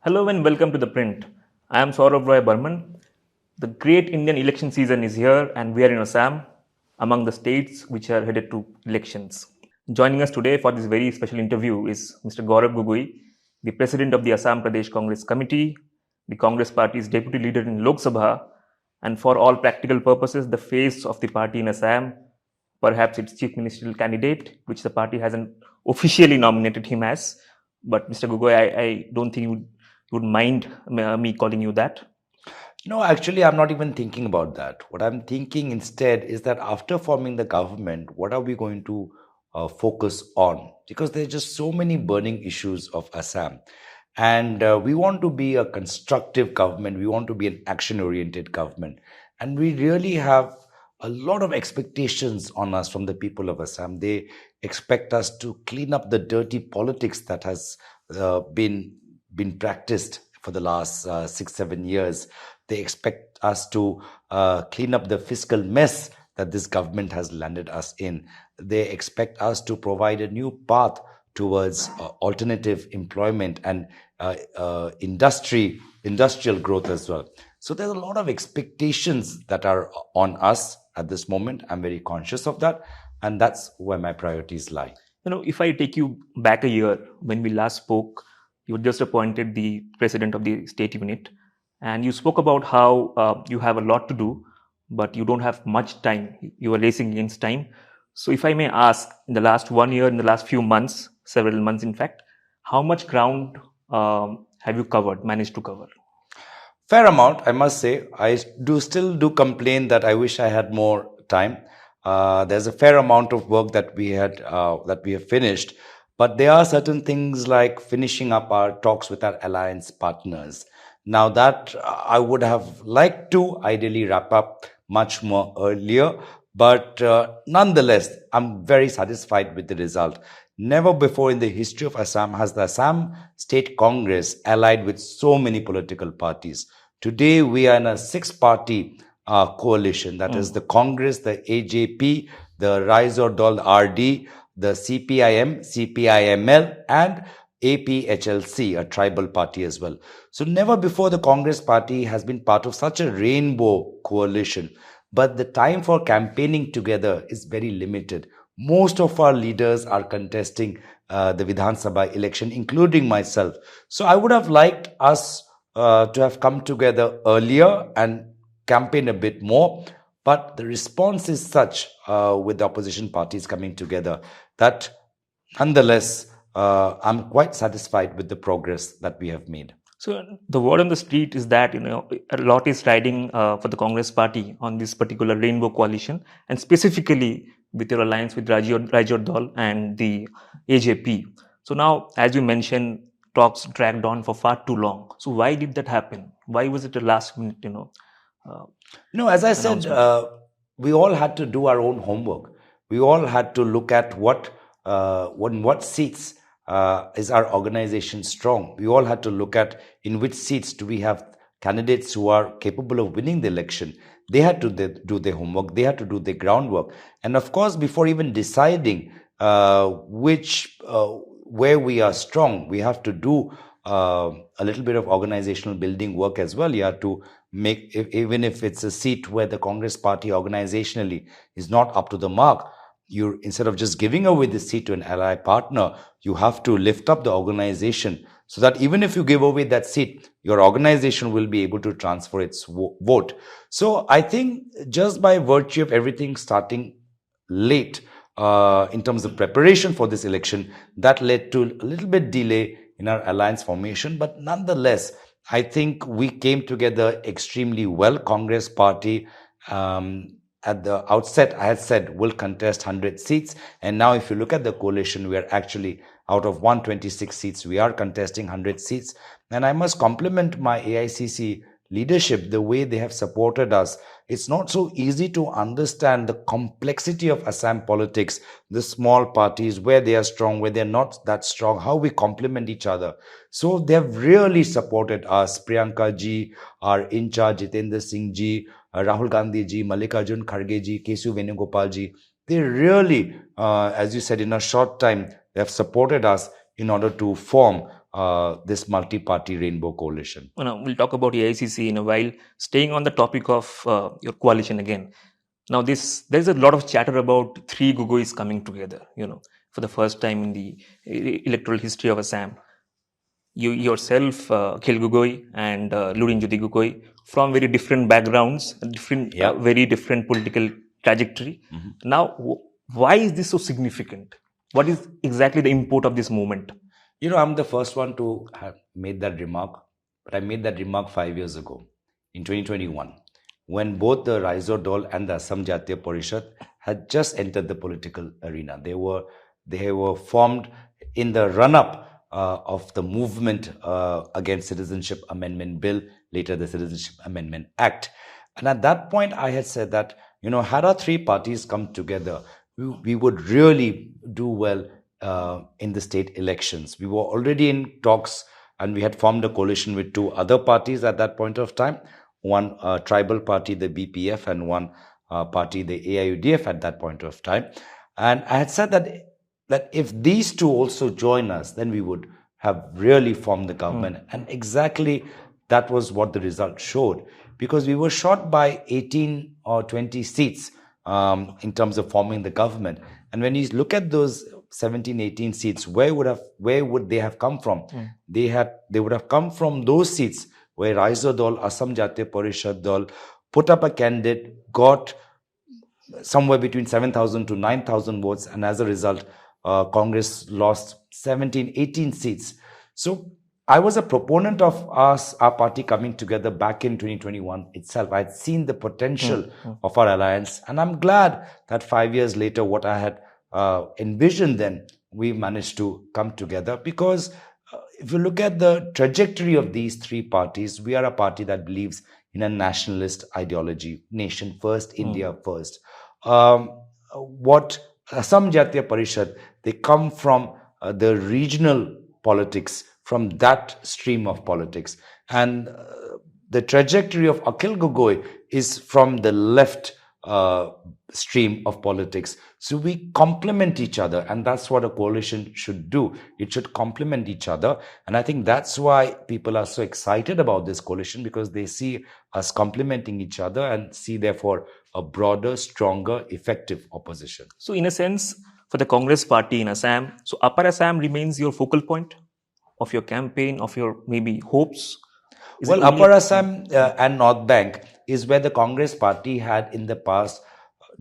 Hello and welcome to ThePrint. I am Sourav Barman. The great Indian election season is here and we are in Assam, among the states which are headed to elections. Joining us today for this very special interview is Mr. Gaurav Gogoi, the President of the Assam Pradesh Congress Committee, the Congress Party's Deputy Leader in Lok Sabha, and for all practical purposes, the face of the party in Assam, perhaps its chief ministerial candidate, which the party hasn't officially nominated him as. But Mr. Gogoi, I don't think you would mind me calling you that. No, actually, I'm not even thinking about that. What I'm thinking instead is that after forming the government, what are we going to focus on? Because there's just so many burning issues of Assam. And we want to be a constructive government. We want to be an action-oriented government. And we really have a lot of expectations on us from the people of Assam. They expect us to clean up the dirty politics that has been practiced for the last 6-7 years. They expect us to clean up the fiscal mess that this government has landed us in. They expect us to provide a new path towards alternative employment and industrial growth as well. So there's a lot of expectations that are on us at this moment. I'm very conscious of that, and that's where my priorities lie. If I take you back a year, when we last spoke, you were just appointed the president of the state unit, and you spoke about how you have a lot to do, but you don't have much time. You are racing against time. So if I may ask, in the last 1 year, in the last few months, several months in fact, how much ground have you managed to cover? Fair amount, I must say. I still do complain that I wish I had more time. There's a fair amount of work that we have finished, but there are certain things like finishing up our talks with our alliance partners. Now that I would have liked to ideally wrap up much more earlier, but nonetheless, I'm very satisfied with the result. Never before in the history of Assam has the Assam State Congress allied with so many political parties. Today, we are in a 6-party coalition. That is the Congress, the AJP, the Rise or Dal RD, the CPIM, CPIML, and APHLC, a tribal party as well. So never before the Congress party has been part of such a rainbow coalition. But the time for campaigning together is very limited. Most of our leaders are contesting the Vidhan Sabha election, including myself. So I would have liked us to have come together earlier and campaign a bit more. But the response is such with the opposition parties coming together that nonetheless, I'm quite satisfied with the progress that we have made. So the word on the street is that a lot is riding for the Congress party on this particular rainbow coalition, and specifically with your alliance with Rajor Dal and the AJP. So now, as you mentioned, talks dragged on for far too long. So why did that happen? Why was it a last minute, as I said, we all had to do our own homework. We all had to look at what seats is our organization strong. We all had to look at in which seats do we have candidates who are capable of winning the election. They had to do their homework. They had to do their groundwork. And of course, before even deciding where we are strong, we have to do a little bit of organizational building work as well. You have to make, even if it's a seat where the Congress party organizationally is not up to the mark, instead of just giving away the seat to an ally partner, you have to lift up the organization so that even if you give away that seat, your organization will be able to transfer its vote. So I think just by virtue of everything starting late in terms of preparation for this election, that led to a little bit delay in our alliance formation. But nonetheless, I think we came together extremely well. Congress party, at the outset, I had said we'll contest 100 seats. And now if you look at the coalition, we are actually out of 126 seats, we are contesting 100 seats. And I must compliment my AICC leadership, the way they have supported us. It's not so easy to understand the complexity of Assam politics, the small parties, where they are strong, where they're not that strong, how we complement each other. So they've really supported us. Priyanka ji, our in charge, Jitendra Singh ji, Rahul Gandhi ji, Mallikarjun Kharge ji, Kesu Venugopal ji, they really, as you said, in a short time, they have supported us in order to form this multi-party rainbow coalition. We'll talk about AICC in a while. Staying on the topic of your coalition again. Now, there's a lot of chatter about three Gogois coming together. For the first time in the electoral history of Assam. You yourself, Akhil Gogoi and Lurin Jyoti Gogoi, from very different backgrounds, very different political trajectory. Now, why is this so significant? What is exactly the import of this movement? I'm the first one to have made that remark, but I made that remark 5 years ago, in 2021, when both the Raizo Dol and the Assam Jatiya Parishad had just entered the political arena. They were formed in the run-up of the movement against Citizenship Amendment Bill, later the Citizenship Amendment Act. And at that point, I had said that, had our three parties come together, we would really do well in the state elections. We were already in talks and we had formed a coalition with two other parties at that point of time. One tribal party, the BPF, and one party, the AIUDF at that point of time. And I had said that if these two also join us, then we would have really formed the government. And exactly that was what the result showed, because we were short by 18 or 20 seats in terms of forming the government. And when you look at those 17, 18 seats, where would they have come from? They would have come from those seats where Raizo Dol, Assam Jatiya Parishad Dol put up a candidate, got somewhere between 7,000 to 9,000 votes, and as a result, Congress lost 17, 18 seats. So I was a proponent of our party coming together back in 2021 itself. I had seen the potential of our alliance, and I'm glad that 5 years later, what I had envisioned then, we managed to come together. Because if you look at the trajectory of these three parties, we are a party that believes in a nationalist ideology, nation first, India first. What Assam Jatiya Parishad, they come from the regional politics, from that stream of politics. And the trajectory of Akhil Gogoi is from the left stream of politics. So we complement each other, and that's what a coalition should do. It should complement each other. And I think that's why people are so excited about this coalition, because they see us complementing each other and see, therefore, a broader, stronger, effective opposition. So in a sense, for the Congress party in Assam, so Upper Assam remains your focal point of your campaign, of your maybe hopes? Well, Upper Assam and North Bank is where the Congress party had in the past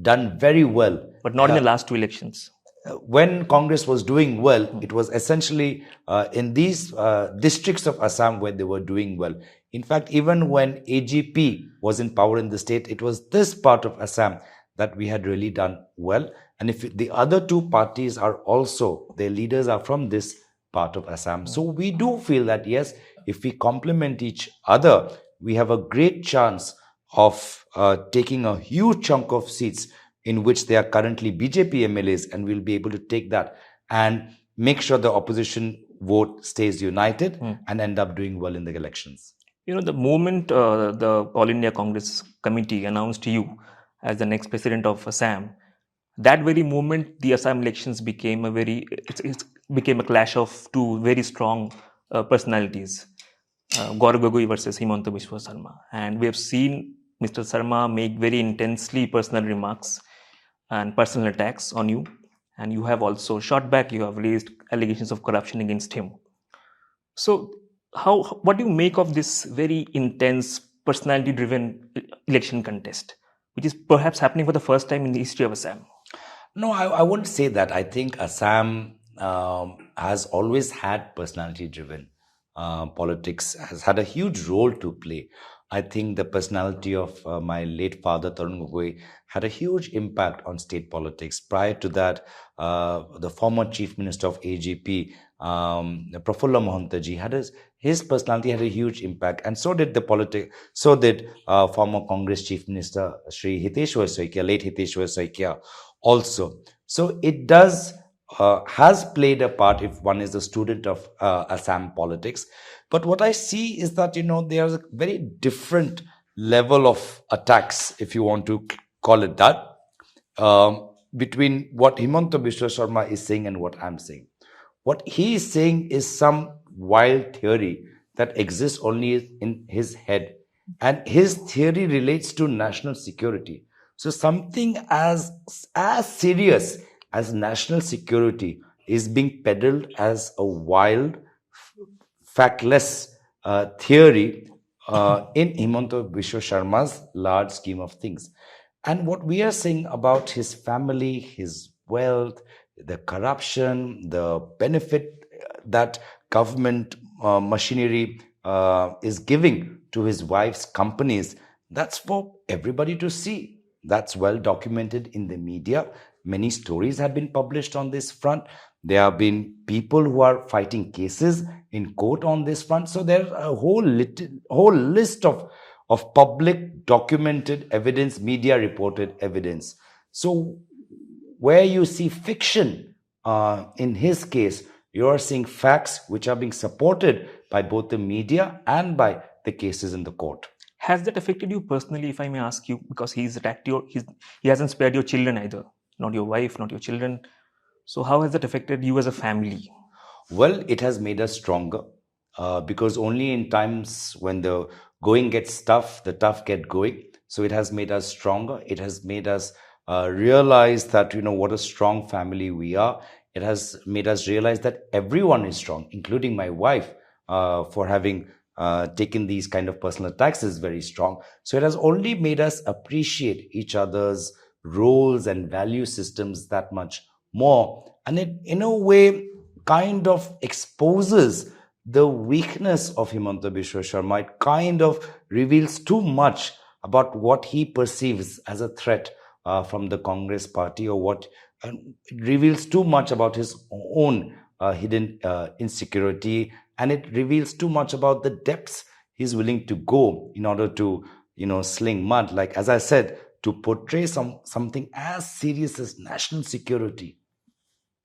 done very well. But not in the last two elections. When Congress was doing well, it was essentially in these districts of Assam where they were doing well. In fact, even when AGP was in power in the state, it was this part of Assam that we had really done well. And if the other two parties are also, their leaders are from this part of Assam. So we do feel that, yes, if we complement each other, we have a great chance of taking a huge chunk of seats in which they are currently BJP MLAs, and we'll be able to take that and make sure the opposition vote stays united and end up doing well in the elections. The moment the All India Congress Committee announced you as the next president of Assam, that very moment the Assam elections became became a clash of two very strong personalities, Gaurav Gogoi versus Himanta Biswa Sarma. And we have seen Mr. Sarma make very intensely personal remarks and personal attacks on you. And you have also shot back, you have raised allegations of corruption against him. So what do you make of this very intense, personality-driven election contest, which is perhaps happening for the first time in the history of Assam? No, I wouldn't say that. I think Assam has always had personality-driven politics, has had a huge role to play. I think the personality of my late father, Tarun Gogoi, had a huge impact on state politics. Prior to that, the former chief minister of AGP, Prafulla Mohantaji, his personality had a huge impact, and so did former Congress chief minister Shri Hiteshwar Saikia, late Hiteshwar Saikia, also. So it has played a part if one is a student of Assam politics. But what I see is that, there's a very different level of attacks, if you want to call it that, between what Himanta Biswa Sarma is saying and what I'm saying. What he is saying is some wild theory that exists only in his head. And his theory relates to national security. So something as serious as national security is being peddled as a wild, factless theory in Himanta Biswa Sharma's large scheme of things. And what we are saying about his family, his wealth, the corruption, the benefit that government machinery is giving to his wife's companies, that's for everybody to see. That's well documented in the media. Many stories have been published on this front. There have been people who are fighting cases in court on this front. So there's a whole list of public documented evidence, media reported evidence. So where you see fiction in his case, you are seeing facts which are being supported by both the media and by the cases in the court. Has that affected you personally, if I may ask you? Because he hasn't spared your children either, not your wife, not your children. So how has that affected you as a family? Well, it has made us stronger because only in times when the going gets tough, the tough get going. So it has made us stronger. It has made us realize that, what a strong family we are. It has made us realize that everyone is strong, including my wife, for having taken these kind of personal attacks is very strong. So it has only made us appreciate each other's roles and value systems that much more. And it, in a way, kind of exposes the weakness of Himanta Biswa Sharma. It kind of reveals too much about what he perceives as a threat from the Congress party, or what it reveals too much about his own hidden insecurity, and it reveals too much about the depths he's willing to go in order to, sling mud. Like, as I said, to portray something as serious as national security.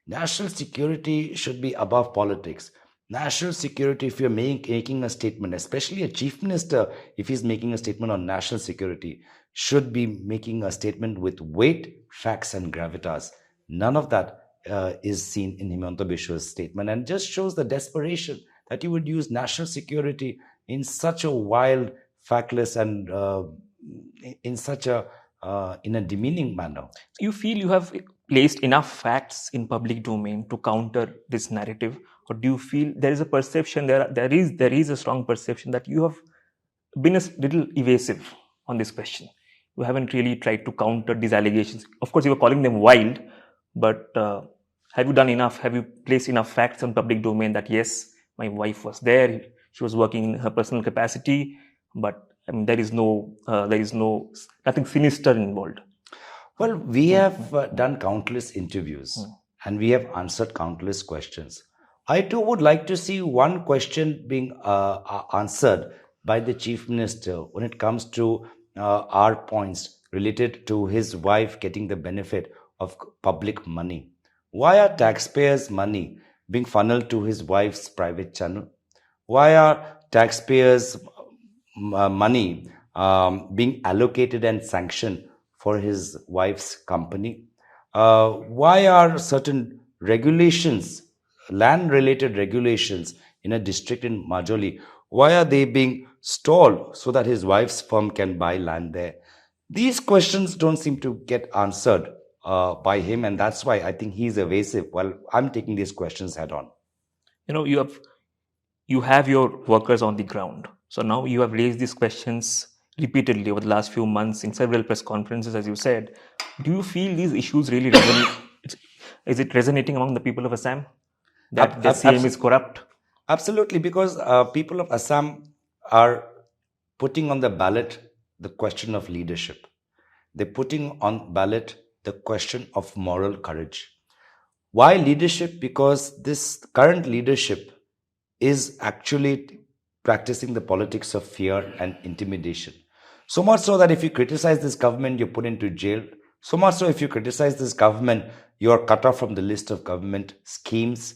National security should be above politics. National security, if you're making a statement, especially a chief minister, if he's making a statement on national security, should be making a statement with weight, facts, and gravitas. None of that is seen in Himanta Biswa's statement, and just shows the desperation that he would use national security in such a wild, factless, and in a demeaning manner. You feel you have placed enough facts in public domain to counter this narrative, or do you feel there is a perception, there is a strong perception that you have been a little evasive on this question? You haven't really tried to counter these allegations. Of course, you were calling them wild, but have you done enough? Have you placed enough facts on public domain that yes, my wife was there, she was working in her personal capacity, but I mean, there is nothing sinister involved? Well, we have done countless interviews and we have answered countless questions. I too would like to see one question being answered by the Chief Minister when it comes to our points related to his wife getting the benefit of public money. Why are taxpayers' money being funneled to his wife's private channel? Why are taxpayers' money being allocated and sanctioned for his wife's company? Why are certain regulations, land-related regulations in a district in Majoli, why are they being stalled so that his wife's firm can buy land there? These questions don't seem to get answered by him, and that's why I think he's evasive while I'm taking these questions head on. You have your workers on the ground. So now you have raised these questions repeatedly over the last few months in several press conferences, as you said. Do you feel these issues really resonate? Is it resonating among the people of Assam that the CM is corrupt? Absolutely, because people of Assam are putting on the ballot the question of leadership. They're putting on ballot the question of moral courage. Why leadership? Because this current leadership is actually practicing the politics of fear and intimidation. So much so that if you criticize this government, you're put into jail. So much so if you criticize this government, you're cut off from the list of government schemes.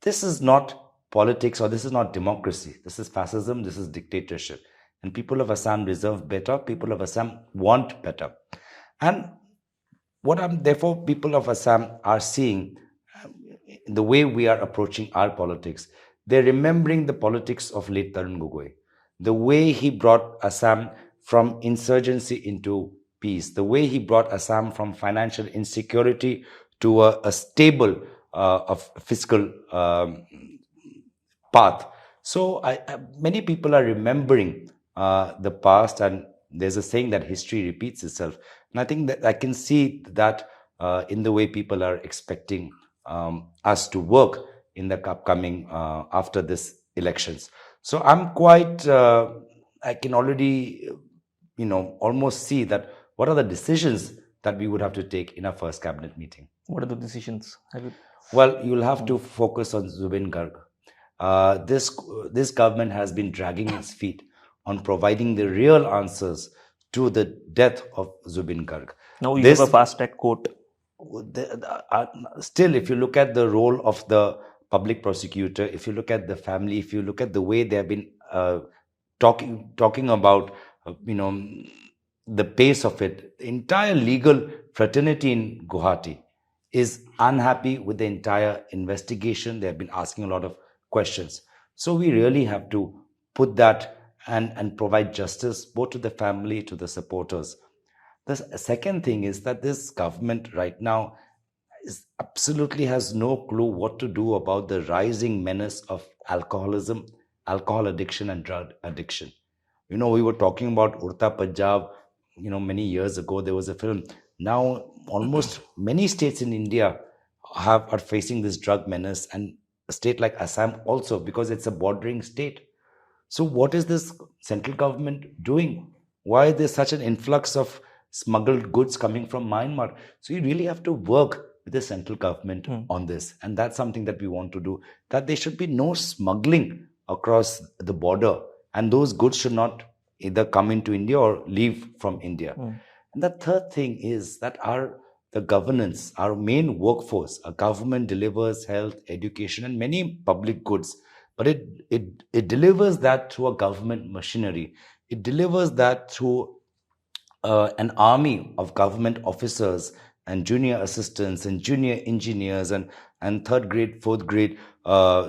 This is not politics, or this is not democracy. This is fascism. This is dictatorship. And people of Assam deserve better. People of Assam want better. And therefore, people of Assam are seeing the way we are approaching our politics. They're remembering the politics of late Tarun Gogoi, the way he brought Assam from insurgency into peace, the way he brought Assam from financial insecurity to a stable of fiscal path. So many people are remembering the past, and there's a saying that history repeats itself. And I think that I can see that in the way people are expecting us to work in the upcoming after this elections. So I'm quite, I can already, almost see that what are the decisions that we would have to take in our first cabinet meeting. What are the decisions? Well, you'll have to focus on Zubeen Garg. This government has been dragging its feet on providing the real answers to the death of Zubeen Garg. Now you have a fast track court. Still, if you look at the role of the public prosecutor, if you look at the family, if you look at the way they have been talking about, the pace of it, the entire legal fraternity in Guwahati is unhappy with the entire investigation. They have been asking a lot of questions. So we really have to put that and provide justice both to the family, to the supporters. The second thing is that this government right now absolutely has no clue what to do about the rising menace of alcoholism, alcohol addiction, and drug addiction. We were talking about Urta Punjab, many years ago. There was a film. Now, almost many states in India are facing this drug menace, and a state like Assam also, because it's a bordering state. So what is this central government doing? Why is there such an influx of smuggled goods coming from Myanmar? So you really have to work with the central government on this. And that's something that we want to do, that there should be no smuggling across the border, and those goods should not either come into India or leave from India. And the third thing is that the governance, our main workforce, our government delivers health, education, and many public goods, but it delivers that through a government machinery. It delivers that through an army of government officers and junior assistants and junior engineers and third grade, fourth grade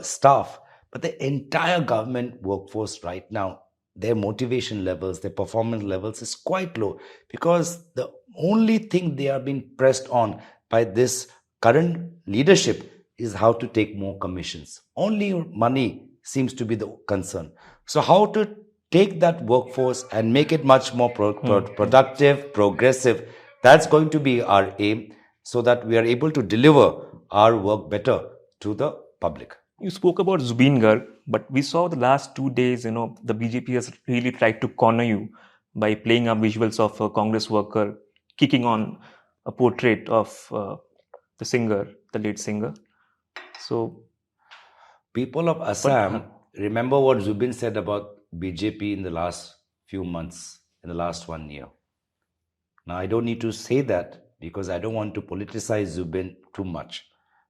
staff. But the entire government workforce right now, their motivation levels, their performance levels is quite low, because the only thing they are being pressed on by this current leadership is how to take more commissions. Only money seems to be the concern. So how to take that workforce and make it much more productive, progressive, that's going to be our aim, so that we are able to deliver our work better to the public. You spoke about Zubeen Garg, but we saw the last 2 days, the BJP has really tried to corner you by playing up visuals of a Congress worker kicking on a portrait of the singer, the late singer. So, people of Assam, remember what Zubeen said about BJP in the last few months, in the last 1 year. Now, I don't need to say that because I don't want to politicize Zubeen too much.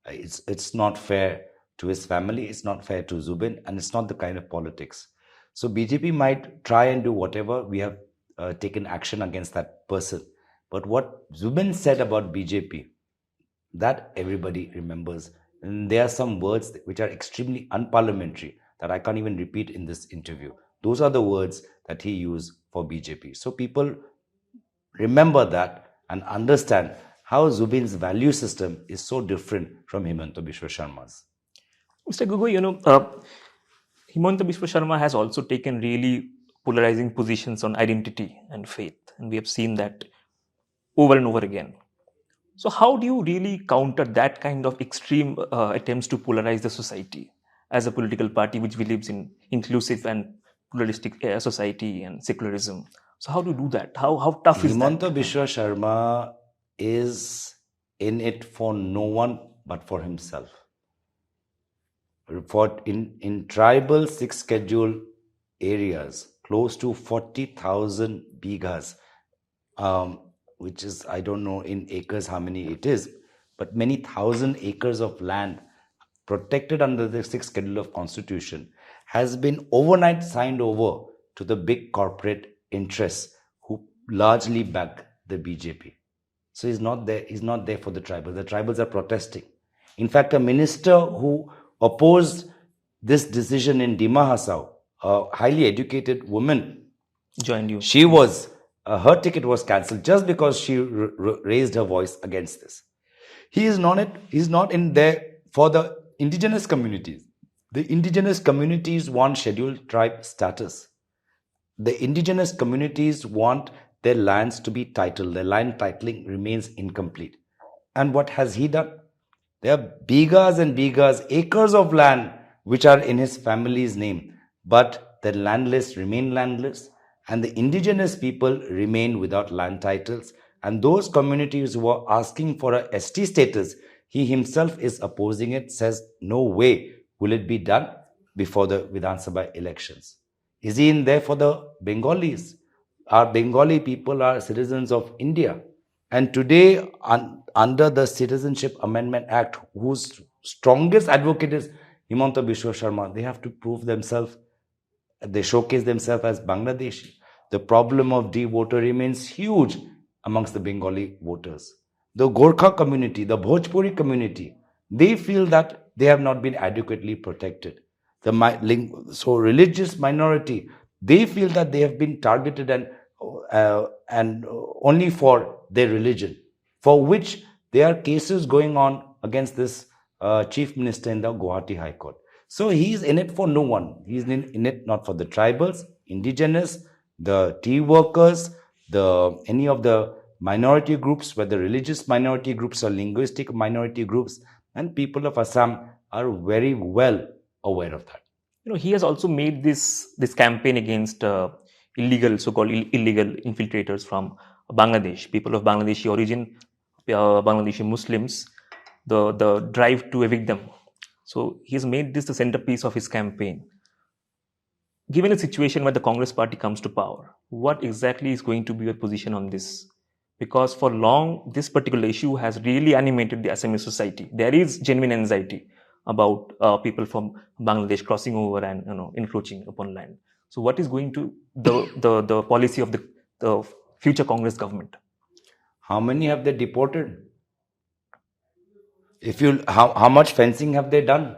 It's not fair to his family, it's not fair to Zubeen, and it's not the kind of politics. So BJP might try and do whatever. We have taken action against that person. But what Zubeen said about BJP, that everybody remembers. And there are some words which are extremely unparliamentary that I can't even repeat in this interview. Those are the words that he used for BJP. So people remember that and understand how Zubeen's value system is so different from Himanta Biswa Sharma's. Mr. Gogoi, Himanta Biswa Sharma has also taken really polarizing positions on identity and faith, and we have seen that over and over again. So how do you really counter that kind of extreme attempts to polarize the society as a political party which believes in inclusive and pluralistic society and secularism? So how do you do that? How tough is that? Himanta Biswa Sharma is in it for no one but for himself. In tribal 6 scheduled areas, close to 40,000 bighas, which is, I don't know in acres how many it is, but many thousand acres of land protected under the 6th schedule of constitution has been overnight signed over to the big corporate interests who largely back the BJP. So he's not there for the tribals. The tribals are protesting. In fact, a minister who opposed this decision in Dima Hasao, a highly educated woman, Joined you. she was, her ticket was cancelled just because she raised her voice against this. He's not in there for the indigenous communities. The indigenous communities want scheduled tribe status. The indigenous communities want their lands to be titled. Their land titling remains incomplete. And what has he done? There are bigas and bigas, acres of land which are in his family's name, but the landless remain landless, and the indigenous people remain without land titles. And those communities who are asking for a ST status, he himself is opposing it, says, no way will it be done before the Vidhan Sabha elections. Is he in there for the Bengalis? Our Bengali people are citizens of India. And today, under the Citizenship Amendment Act, whose strongest advocate is Himanta Biswa Sarma, they have to prove themselves, they showcase themselves as Bangladeshi. The problem of de-voter remains huge amongst the Bengali voters. The Gorkha community, the Bhojpuri community, they feel that they have not been adequately protected. So religious minority, they feel that they have been targeted and only for their religion, for which there are cases going on against this chief minister in the Guwahati High Court. So he's in it for no one. He's in it not for the tribals, indigenous, the tea workers, any of the minority groups, whether religious minority groups or linguistic minority groups, and people of Assam are very well aware of that. He has also made this campaign against illegal, so-called illegal infiltrators from Bangladesh, people of Bangladeshi origin, Bangladeshi Muslims, the drive to evict them. So he has made this the centerpiece of his campaign. Given a situation where the Congress party comes to power, what exactly is going to be your position on this? Because for long, this particular issue has really animated the Assamese society. There is genuine anxiety about people from Bangladesh crossing over and encroaching upon land. So, what is going to the policy of the future Congress government? How many have they deported? How much fencing have they done?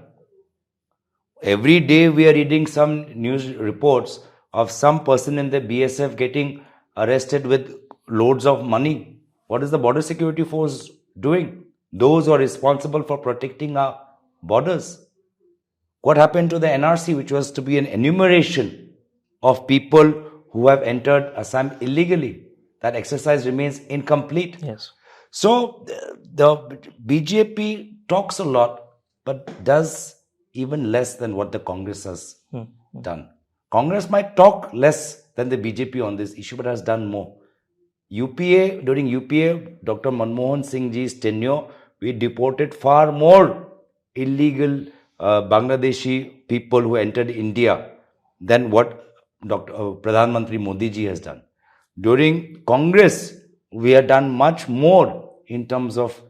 Every day we are reading some news reports of some person in the BSF getting arrested with loads of money. What is the border security force doing? Those who are responsible for protecting our borders. What happened to the NRC, which was to be an enumeration of people who have entered Assam illegally? That exercise remains incomplete. Yes. So the BJP talks a lot, but does even less than what the Congress has done. Congress might talk less than the BJP on this issue, but has done more. During UPA, Dr. Manmohan Singh ji's tenure, we deported far more illegal Bangladeshi people who entered India than what Pradhan Mantri Modi ji has done. During Congress, we have done much more in terms of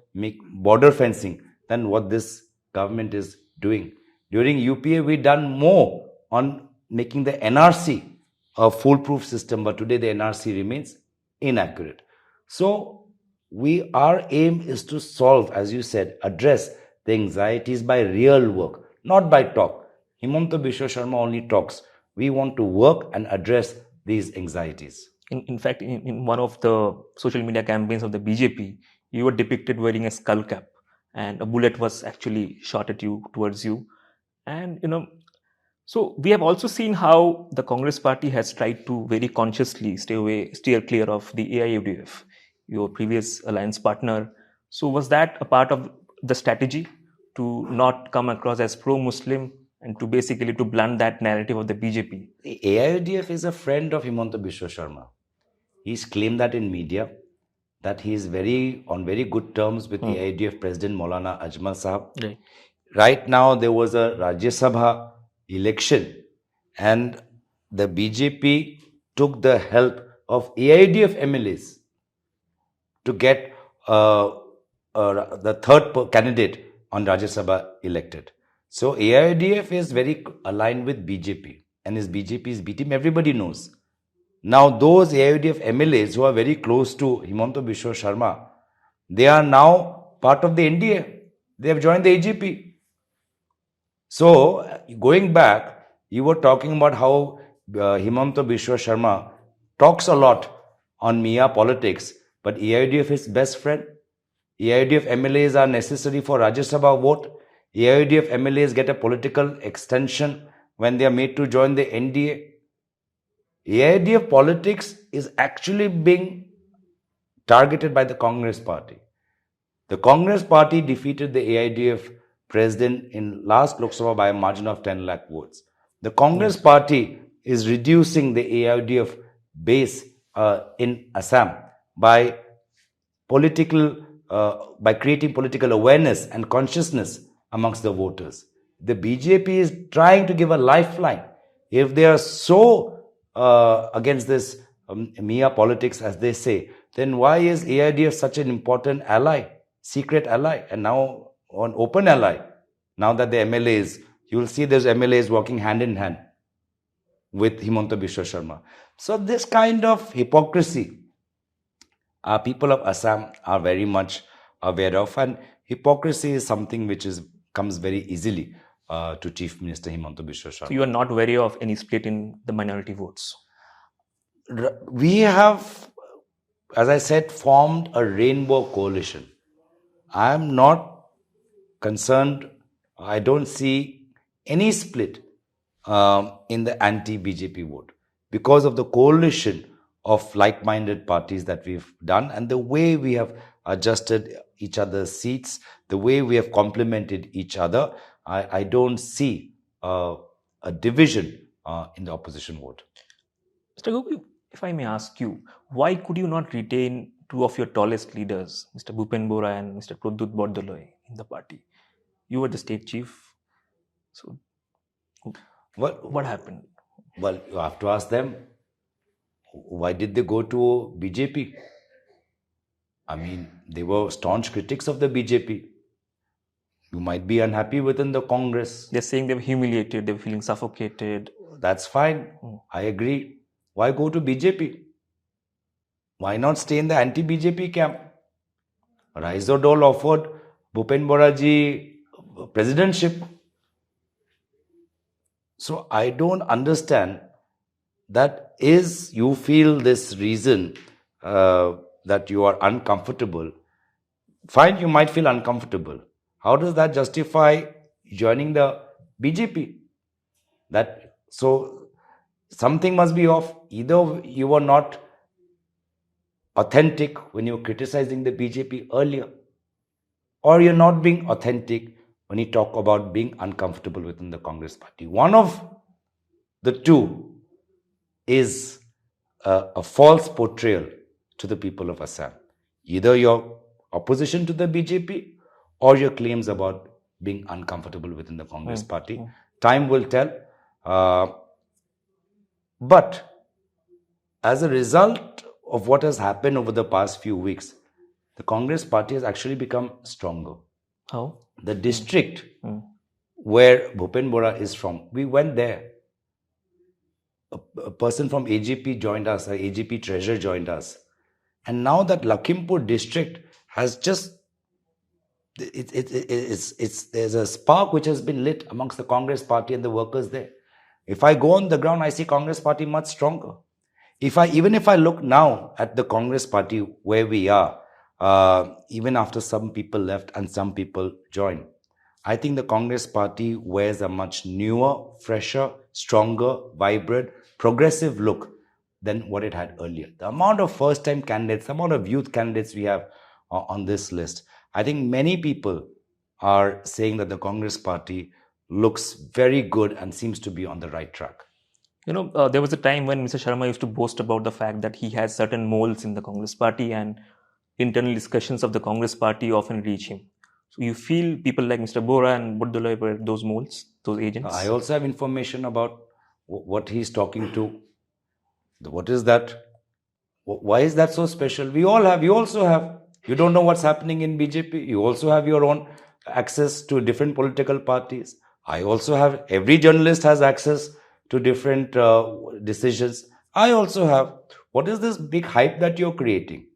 border fencing than what this government is doing. During UPA, we done more on making the NRC a foolproof system, but today the NRC remains inaccurate. So our aim is to solve, as you said, address the anxieties by real work, not by talk. Himanta Biswa Sarma only talks. We want to work and address these anxieties. In fact, in one of the social media campaigns of the BJP, you were depicted wearing a skull cap, and a bullet was actually shot at you, towards you. And so we have also seen how the Congress party has tried to very consciously steer clear of the AIUDF, your previous alliance partner. So was that a part of the strategy to not come across as pro-Muslim and to basically to blunt that narrative of the BJP? The AIUDF is a friend of Himanta Biswa Sarma. He's claimed that in media, that he is on very good terms with the AIUDF President Maulana Ajmal Sahab. Right now, there was a Rajya Sabha election, and the BJP took the help of AIUDF MLAs to get the third candidate on Rajya Sabha elected. So AIUDF is very aligned with BJP, and his BJP's B team, everybody knows. Now those AIUDF MLAs who are very close to Himanta Biswa Sarma, they are now part of the NDA. They have joined the AGP. So, going back, you were talking about how Himanta Biswa Sharma talks a lot on Mia politics, but AIDF is best friend. AIDF MLAs are necessary for Rajya Sabha vote. AIDF MLAs get a political extension when they are made to join the NDA. AIDF politics is actually being targeted by the Congress party. The Congress party defeated the AIDF president in last Lok Sabha by a margin of 10 lakh votes. The Congress party is reducing the AIDF base in Assam by by creating political awareness and consciousness amongst the voters. The BJP is trying to give a lifeline. If they are so against this Mia politics, as they say, then why is AIDF such an important ally, secret ally, and now an open ally? Now that the MLAs, you will see there's MLAs working hand in hand with Himanta Biswa Sharma. So this kind of hypocrisy, people of Assam are very much aware of, and hypocrisy is something which comes very easily to Chief Minister Himanta Biswa Sharma. So you are not wary of any split in the minority votes? We have, as I said, formed a rainbow coalition. I am not concerned. I don't see any split in the anti-BJP vote because of the coalition of like-minded parties that we've done and the way we have adjusted each other's seats, the way we have complemented each other. I don't see a division in the opposition vote. Mr. Gogoi, if I may ask you, why could you not retain two of your tallest leaders, Mr. Bhupen Bora and Mr. Pradyut Bordoloi, in the party? You were the state chief. So, what happened? Well, you have to ask them. Why did they go to BJP? I mean, they were staunch critics of the BJP. You might be unhappy within the Congress. They're saying they were humiliated, they were feeling suffocated. That's fine. I agree. Why go to BJP? Why not stay in the anti-BJP camp? Raizo Dole offered Bhupen Boraji presidentship. So I don't understand that is you feel this reason that you are uncomfortable. Fine, you might feel uncomfortable. How does that justify joining the BJP? So something must be off. Either you were not authentic when you were criticizing the BJP earlier, or you're not being authentic when you talk about being uncomfortable within the Congress party. One of the two is a false portrayal to the people of Assam. Either your opposition to the BJP or your claims about being uncomfortable within the Congress party. Time will tell. But as a result of what has happened over the past few weeks, the Congress party has actually become stronger. How? The district where Bhupen Bora is from, we went there. A person from AGP joined us, an AGP treasurer joined us. And now that Lakhimpur district has just, there's a spark which has been lit amongst the Congress party and the workers there. If I go on the ground, I see Congress party much stronger. Even if I look now at the Congress party where we are, even after some people left and some people joined, I think the Congress party wears a much newer, fresher, stronger, vibrant, progressive look than what it had earlier. The amount of first-time candidates, the amount of youth candidates we have on this list, I think many people are saying that the Congress party looks very good and seems to be on the right track. You know, there was a time when Mr. Sharma used to boast about the fact that he has certain moles in the Congress party and internal discussions of the Congress party often reach him. So you feel people like Mr. Bora and Bordoloi were those moles, those agents? I also have information about what he's talking to. What is that? Why is that so special? We all have. You also have. You don't know what's happening in BJP. You also have your own access to different political parties. I also have. Every journalist has access to different decisions. I also have. What is this big hype that you're creating?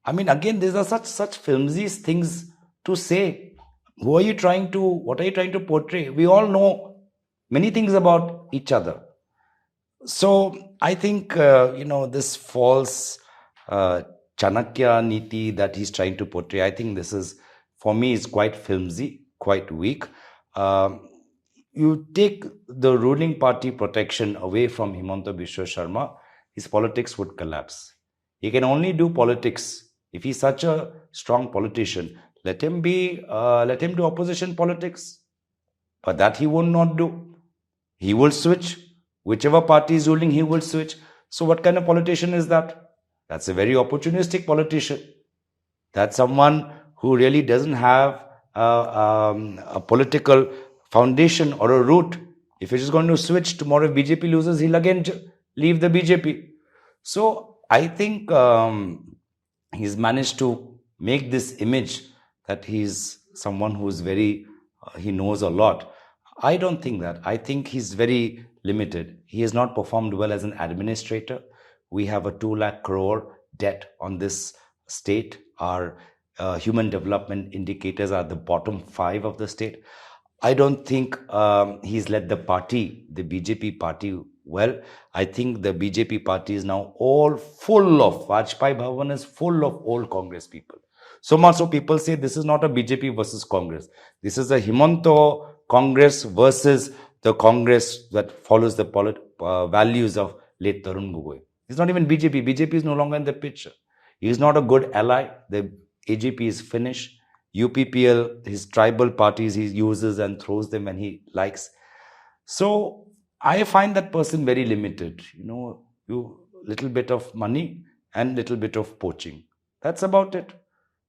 I mean, again, these are such flimsy things to say. What are you trying to portray? We all know many things about each other. So I think, this false Chanakya Niti that he's trying to portray, I think this is, for me, is quite flimsy, quite weak. You take the ruling party protection away from Himanta Biswa Sharma, his politics would collapse. He can only do politics. If he's such a strong politician, let him do opposition politics. But that he will not do. He will switch. Whichever party is ruling, he will switch. So what kind of politician is that? That's a very opportunistic politician. That's someone who really doesn't have a political foundation or a root. If he's just going to switch tomorrow, if BJP loses, he'll again leave the BJP. So I think he's managed to make this image that he's someone who's very, he knows a lot. I don't think that. I think he's very limited. He has not performed well as an administrator. We have a 2 lakh crore debt on this state. Our human development indicators are the bottom 5 of the state. I don't think he's led the party, the BJP party, well. I think the BJP party is now all full of, Vajpayee Bhavan is full of old Congress people. So much so people say this is not a BJP versus Congress. This is a Himanta Congress versus the Congress that follows the values of late Tarun Gogoi. It's not even BJP. BJP is no longer in the picture. He is not a good ally. The AJP is finished. UPPL, his tribal parties, he uses and throws them when he likes. So I find that person very limited. You little bit of money and little bit of poaching. That's about it.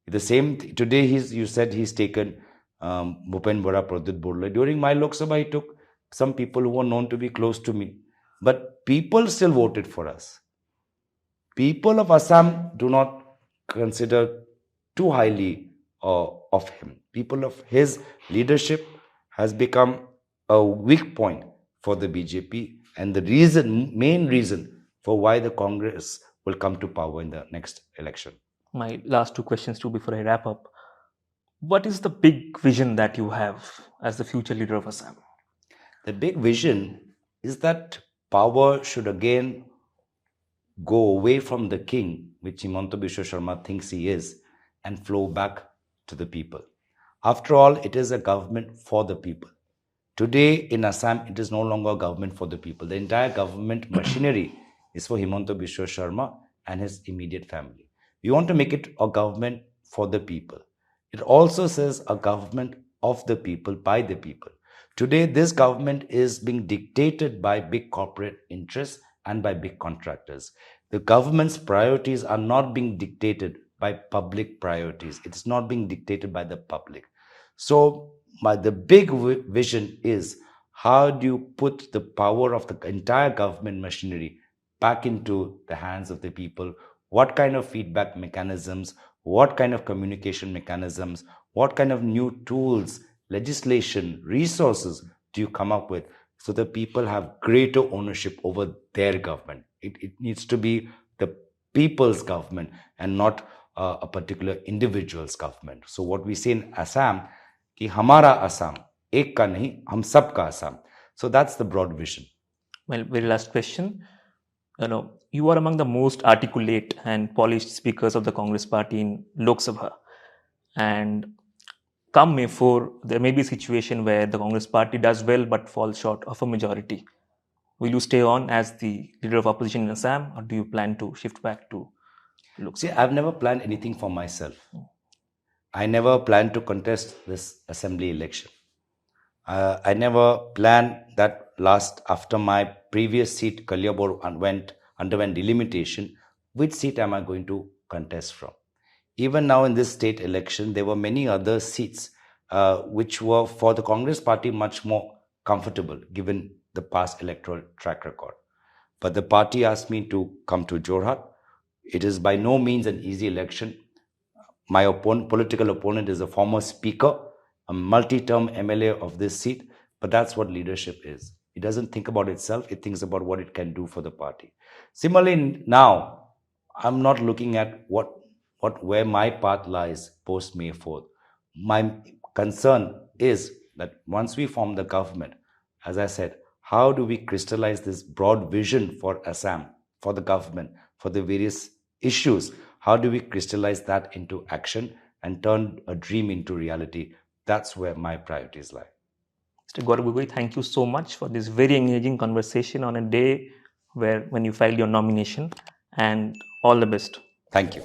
The same today. You said he's taken Bhupen Bora, Pradit Borla. During my Lok Sabha, he took some people who were known to be close to me. But people still voted for us. People of Assam do not consider too highly of him. People of his leadership has become a weak point for the BJP and the main reason for why the Congress will come to power in the next election. My last 2 questions too before I wrap up. What is the big vision that you have as the future leader of Assam? The big vision is that power should again go away from the king, which Himanta Biswa Sharma thinks he is, and flow back to the people. After all, it is a government for the people. Today in Assam, it is no longer a government for the people. The entire government machinery is for Himanta Biswa Sharma and his immediate family. We want to make it a government for the people. It also says a government of the people, by the people. Today, this government is being dictated by big corporate interests and by big contractors. The government's priorities are not being dictated by public priorities. It's not being dictated by the public. So the big vision is, how do you put the power of the entire government machinery back into the hands of the people? What kind of feedback mechanisms, what kind of communication mechanisms, what kind of new tools, legislation, resources do you come up with so that people have greater ownership over their government? It needs to be the people's government and not a particular individual's government. So what we say in Assam, कि हमारा Assam, एक का नहीं, हम सब का Assam. So that's the broad vision. Well, very last question. You are among the most articulate and polished speakers of the Congress party in Lok Sabha. And come May 4, there may be a situation where the Congress party does well but falls short of a majority. Will you stay on as the leader of opposition in Assam, or do you plan to shift back to Lok Sabha? See, I've never planned anything for myself. I never planned to contest this assembly election. I never planned that after my previous seat, Kalyabor, underwent delimitation, which seat am I going to contest from? Even now in this state election, there were many other seats which were for the Congress party much more comfortable given the past electoral track record. But the party asked me to come to Jorhat. It is by no means an easy election. My political opponent is a former speaker, a multi-term MLA of this seat, but that's what leadership is. It doesn't think about itself, it thinks about what it can do for the party. Similarly, now, I'm not looking at where my path lies post May 4th. My concern is that once we form the government, as I said, how do we crystallize this broad vision for Assam, for the government, for the various issues? How do we crystallize that into action and turn a dream into reality? That's where my priorities lie. Mr. Gaurav Gogoi, thank you so much for this very engaging conversation on a day when you filed your nomination, and all the best. Thank you.